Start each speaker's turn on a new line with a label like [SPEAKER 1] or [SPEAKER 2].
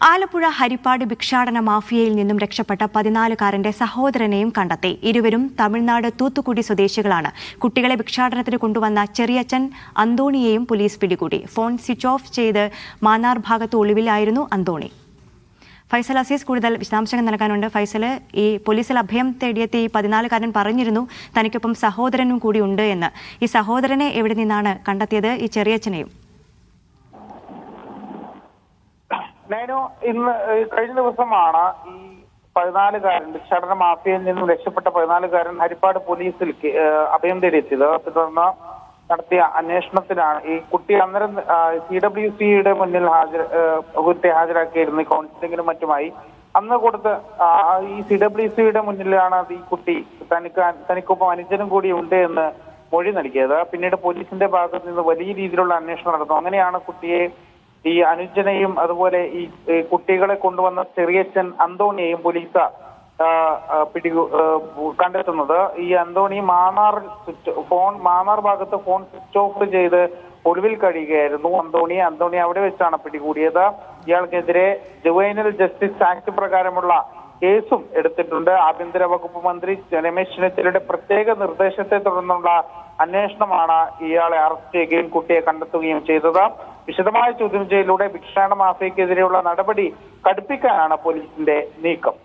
[SPEAKER 1] ആലപ്പുഴ ഹരിപ്പാട് ഭിക്ഷാടന മാഫിയയിൽ നിന്നും രക്ഷപ്പെട്ട 14-കാരന്റെ സഹോദരനെയും കണ്ടെത്തി. ഇരുവരും തമിഴ്നാട് തൂത്തുക്കുടി സ്വദേശികളാണ്. കുട്ടികളെ ഭിക്ഷാടനത്തിന് കൊണ്ടുവന്ന ചെറിയച്ഛൻ അന്തോണിയെയും പോലീസ് പിടികൂടി. ഫോൺ സ്വിച്ച് ഓഫ് ചെയ്ത് മാന്നാർ ഭാഗത്ത് ഒളിവിലായിരുന്നു അന്തോണി. ഫൈസൽ അസീസ് കൂടുതൽ വിശദാംശങ്ങൾ നൽകാനുണ്ട്. ഫൈസൽ, ഈ പോലീസിൽ അഭയം തേടിയെത്തി 14-കാരൻ പറഞ്ഞിരുന്നു തനിക്കൊപ്പം സഹോദരനും കൂടി ഉണ്ട് എന്ന്. ഈ സഹോദരനെ എവിടെ നിന്നാണ് കണ്ടെത്തിയത്? ഈ ചെറിയച്ഛനെയും
[SPEAKER 2] ഇന്ന് കഴിഞ്ഞ ദിവസമാണ് ഈ 14-കാരൻ ഭിക്ഷാടന മാഫിയയിൽ നിന്നും രക്ഷപ്പെട്ട 14-കാരൻ ഹരിപ്പാട് പോലീസിൽ അഭയം തേടിയെത്തിയത്. തുടർന്ന് നടത്തിയ അന്വേഷണത്തിലാണ് ഈ കുട്ടി അന്നേരം CWCയുടെ മുന്നിൽ ഹാജരാക്കിയിരുന്നു കൗൺസിലിങ്ങിനും മറ്റുമായി. അന്ന് കൊടുത്ത് ഈ CWCയുടെ മുന്നിലാണ് ഈ കുട്ടി തനിക്കൊപ്പം അനുജനും കൂടി ഉണ്ട് എന്ന് മൊഴി നൽകിയത്. പിന്നീട് പോലീസിന്റെ ഭാഗത്ത് നിന്ന് വലിയ രീതിയിലുള്ള അന്വേഷണം നടന്നു. അങ്ങനെയാണ് കുട്ടിയെ, ഈ അനുജനെയും അതുപോലെ ഈ കുട്ടികളെ കൊണ്ടുവന്ന ചെറിയച്ഛൻ അന്തോണിയെയും പോലീസ് കണ്ടെത്തുന്നത്. ഈ അന്തോണി മാന്നാർ ഭാഗത്ത് ഫോൺ സ്വിച്ച് ഓഫ് ചെയ്ത് ഒളിവിൽ കഴിയുകയായിരുന്നു. അന്തോണി അവിടെ വെച്ചാണ് പിടികൂടിയത്. ഇയാൾക്കെതിരെ ജുവൈനൽ ജസ്റ്റിസ് ആക്ട് പ്രകാരമുള്ള കേസും എടുത്തിട്ടുണ്ട്. ആഭ്യന്തര വകുപ്പ് മന്ത്രി രമേശ് ചെന്നിത്തലയുടെ പ്രത്യേക നിർദ്ദേശത്തെ തുടർന്നുള്ള അന്വേഷണമാണ് ഇയാളെ അറസ്റ്റ് ചെയ്യുകയും കുട്ടിയെ കണ്ടെത്തുകയും ചെയ്തത്. വിശദമായ ചോദ്യം ചെയ്യലിലൂടെ ഭിക്ഷാടന മാഫിയക്കെതിരെയുള്ള നടപടി കടുപ്പിക്കാനാണ് പോലീസിന്റെ നീക്കം.